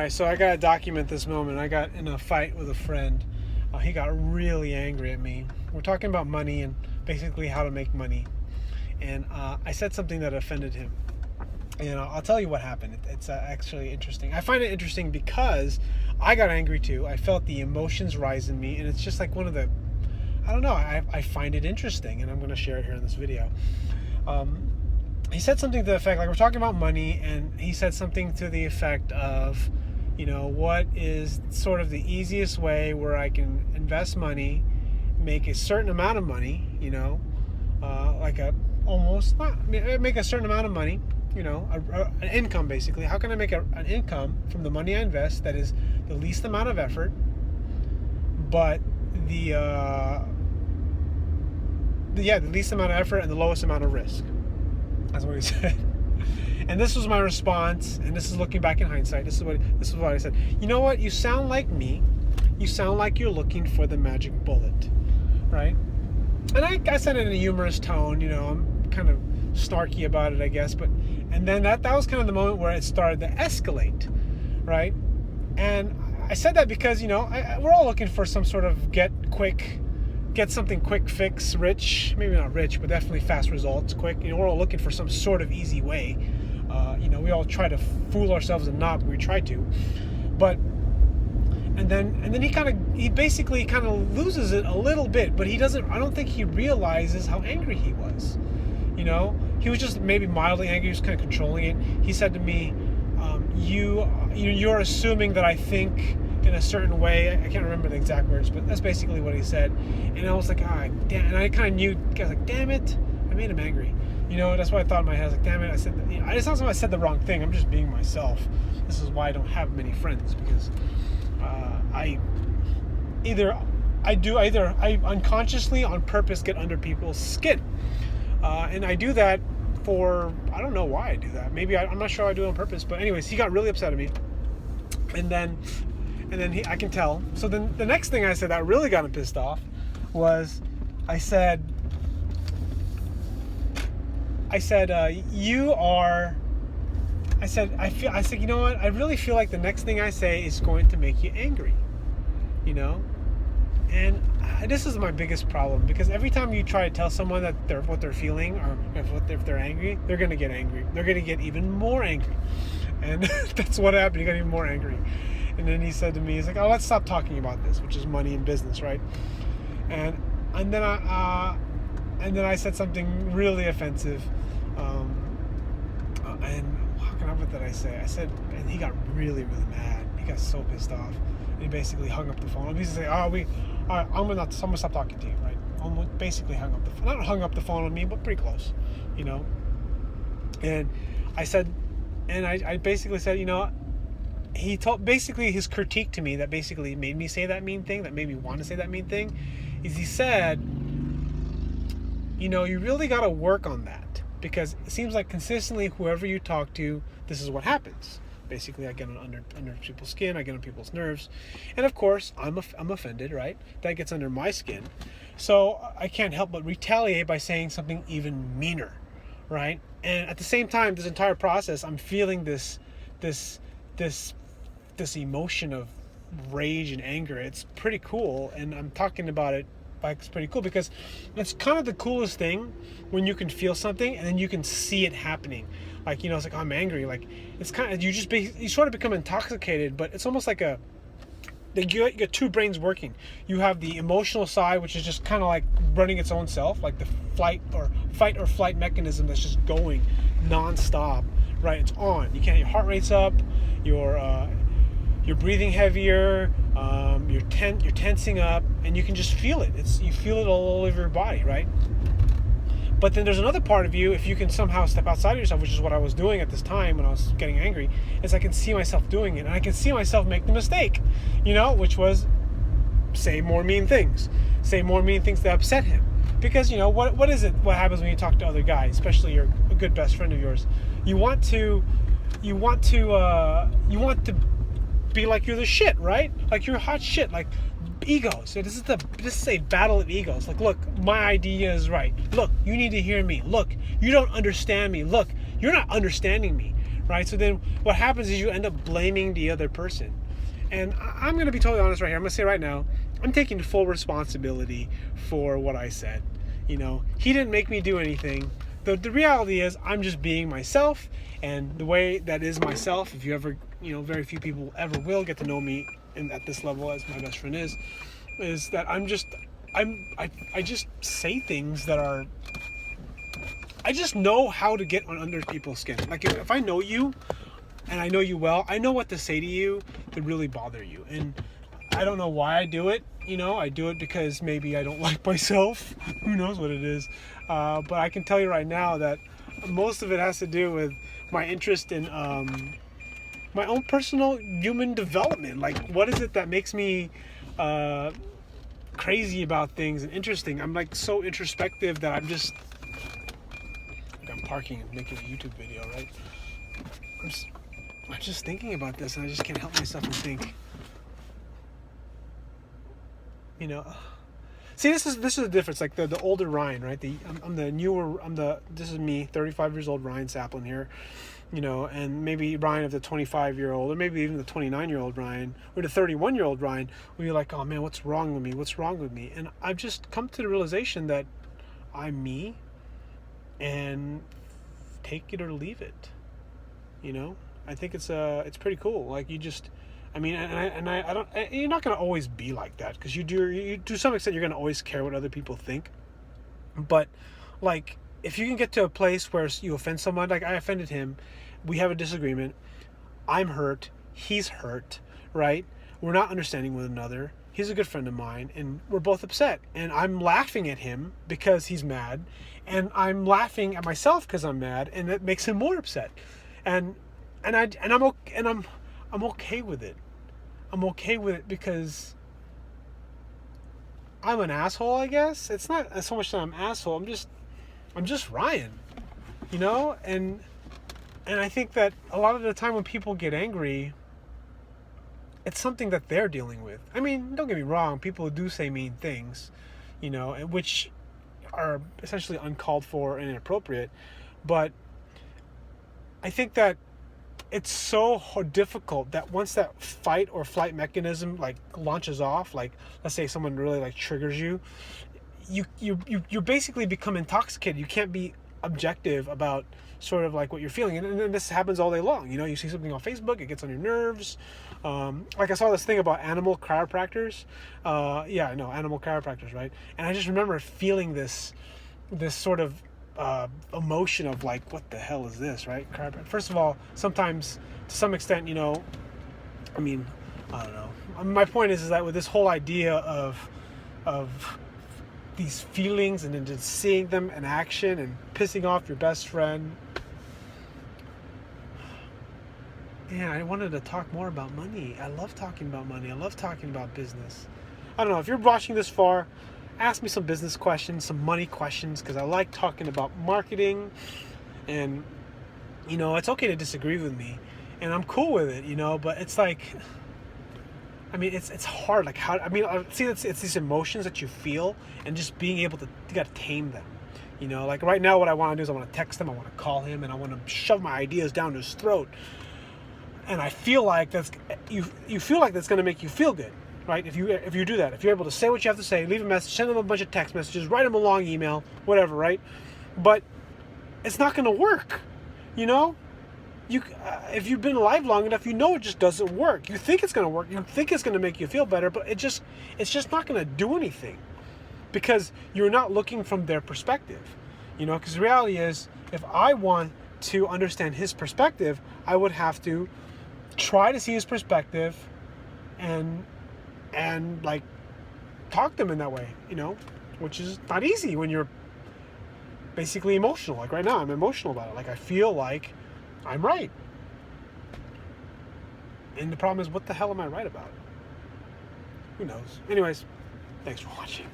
right, so I gotta document this moment. I got in a fight with a friend. He got really angry at me. We're talking about money and basically how to make money. And I said something that offended him. And I'll tell you what happened. It's actually interesting. I find it interesting because I got angry too. I felt the emotions rise in me, and it's just like one of the, I don't know, I find it interesting, and I'm going to share it here in this video. He said something to the effect, like we're talking about money, and he said something to the effect of, what is sort of the easiest way where I can invest money, make a certain amount of money, like make a certain amount of money, an income basically. How can I make an income from the money I invest that is the least amount of effort, but the least amount of effort and the lowest amount of risk. That's what he said. And this was my response, and this is looking back in hindsight. This is what I said. You know what? You sound like me. You sound like you're looking for the magic bullet, right? And I said it in a humorous tone. I'm kind of snarky about it, I guess. And then that was kind of the moment where it started to escalate, right? And I said that because we're all looking for some sort of get something quick fix, rich, maybe not rich, but definitely fast results, quick. We're all looking for some sort of easy way. We all try to fool ourselves and not, but we try to. But and then he basically kind of loses it a little bit, but I don't think he realizes how angry he was. He was just maybe mildly angry. He was kind of controlling it. He said to me, you're assuming that I think in a certain way. I can't remember the exact words, but that's basically what he said. And I was like, damn. And I kind of knew. I was like, damn it, I made him angry. That's what I thought in my head. I was like, damn it, I said. It's not so I said the wrong thing. I'm just being myself. This is why I don't have many friends, because I unconsciously on purpose get under people's skin, and I do that for, I don't know why I do that. Maybe I'm not sure I do it on purpose. But anyways, he got really upset at me, and then I can tell. So then the next thing I said that really got him pissed off was, I said, you know what? I really feel like the next thing I say is going to make you angry, And this is my biggest problem, because every time you try to tell someone that what they're feeling, or if they're angry, they're going to get angry. They're going to get even more angry. And that's what happened. He got even more angry. And then he said to me, he's like, let's stop talking about this, which is money and business, right? And then I said something really offensive. And what did I say? I said, and he got really, really mad. He got so pissed off. And he basically hung up the phone. He said, I'm gonna stop talking to you, right? Almost basically hung up the phone. Not hung up the phone on me, but pretty close, And I said, and I basically said, he told basically his critique to me that basically made me say that mean thing, that made me want to say that mean thing, is he said, you really got to work on that, because it seems like consistently whoever you talk to, this is what happens. Basically, I get under people's skin, I get on people's nerves, and of course, I'm offended, right? That gets under my skin, so I can't help but retaliate by saying something even meaner, right? And at the same time, this entire process, I'm feeling this emotion of rage and anger. It's pretty cool, and I'm talking about it like it's pretty cool, because it's kind of the coolest thing when you can feel something and then you can see it happening. Like, it's like, I'm angry. Like, it's kind of, you sort of become intoxicated, but it's almost like you got two brains working. You have the emotional side, which is just kind of like running its own self, like the fight or flight mechanism that's just going nonstop, right? It's on. Your heart rate's up, you're breathing heavier, you're tensing up, and you can just feel it. You feel it all over your body, right? But then there's another part of you, if you can somehow step outside of yourself, which is what I was doing at this time when I was getting angry, is I can see myself doing it, and I can see myself make the mistake, which was say more mean things that upset him. Because what is it? What happens when you talk to other guys, especially a good best friend of yours? You want to be like you're the shit, right? Like you're hot shit, like egos. So this is a battle of egos. Like, look, my idea is right. Look, you need to hear me. Look, you don't understand me. Look, you're not understanding me, right? So then what happens is you end up blaming the other person. And I'm going to be totally honest right here. I'm going to say right now, I'm taking full responsibility for what I said. You know, he didn't make me do anything. The reality is I'm just being myself, and the way that is myself, if you ever, you know, very few people ever will get to know me at this level as my best friend is that I just say things that are, I just know how to get under people's skin. Like if I know you and I know you well, I know what to say to you to really bother you. And I don't know why I do it. You know, I do it because maybe I don't like myself. Who knows what it is. But I can tell you right now that most of it has to do with my interest in my own personal human development. Like, what is it that makes me crazy about things and interesting? I'm like so introspective that I'm parking and making a YouTube video, right? I'm just thinking about this, and I just can't help myself and think. You know, see, this is the difference. Like the older Ryan, right? This is me, 35 years old Ryan Saplin here. You know, and maybe Ryan of the 25-year-old, or maybe even the 29-year-old Ryan, or the 31-year-old Ryan, will be like, oh man, what's wrong with me? What's wrong with me? And I've just come to the realization that I'm me, and take it or leave it. You know, I think it's pretty cool. Like you just, I mean, I don't. You're not gonna always be like that, because you to some extent you're gonna always care what other people think. But like, if you can get to a place where you offend someone, like I offended him, we have a disagreement, I'm hurt, he's hurt, right? We're not understanding one another. He's a good friend of mine, and we're both upset. And I'm laughing at him because he's mad, and I'm laughing at myself because I'm mad, and it makes him more upset. I'm okay with it. I'm okay with it because I'm an asshole, I guess. It's not so much that I'm an asshole. I'm just Ryan, you know? And I think that a lot of the time when people get angry, it's something that they're dealing with. I mean, don't get me wrong, people do say mean things, you know, which are essentially uncalled for and inappropriate. But I think that it's so difficult that once that fight or flight mechanism like launches off, like let's say someone really like triggers you, you basically become intoxicated. You can't be objective about sort of like what you're feeling, and this happens all day long. You know, you see something on Facebook, it gets on your nerves. Like I saw this thing about animal chiropractors. Animal chiropractors, right? And I just remember feeling this sort of emotion of like, what the hell is this, right? First of all, sometimes to some extent, you know, I mean, I don't know. My point is that with this whole idea of these feelings and then just seeing them in action and pissing off your best friend. Yeah, I wanted to talk more about money. I love talking about money. I love talking about business. I don't know, if you're watching this far, ask me some business questions, some money questions, because I like talking about marketing. And, you know, it's okay to disagree with me. And I'm cool with it, you know, but it's like, I mean, it's hard. Like how? I mean, see, it's these emotions that you feel, and just being able to, you got to tame them. You know, like right now, what I want to do is I want to text him, I want to call him, and I want to shove my ideas down his throat. And I feel like you feel like that's going to make you feel good, right? If you do that, if you're able to say what you have to say, leave a message, send them a bunch of text messages, write them a long email, whatever, right? But it's not going to work, you know. If you've been alive long enough, you know it just doesn't work. You think it's going to work. You think it's going to make you feel better, but it's just not going to do anything, because you're not looking from their perspective. You know, because the reality is, if I want to understand his perspective, I would have to try to see his perspective and like talk to him in that way, you know, which is not easy when you're basically emotional. Like right now, I'm emotional about it. Like I feel like I'm right. And the problem is, what the hell am I right about? Who knows? Anyways, thanks for watching.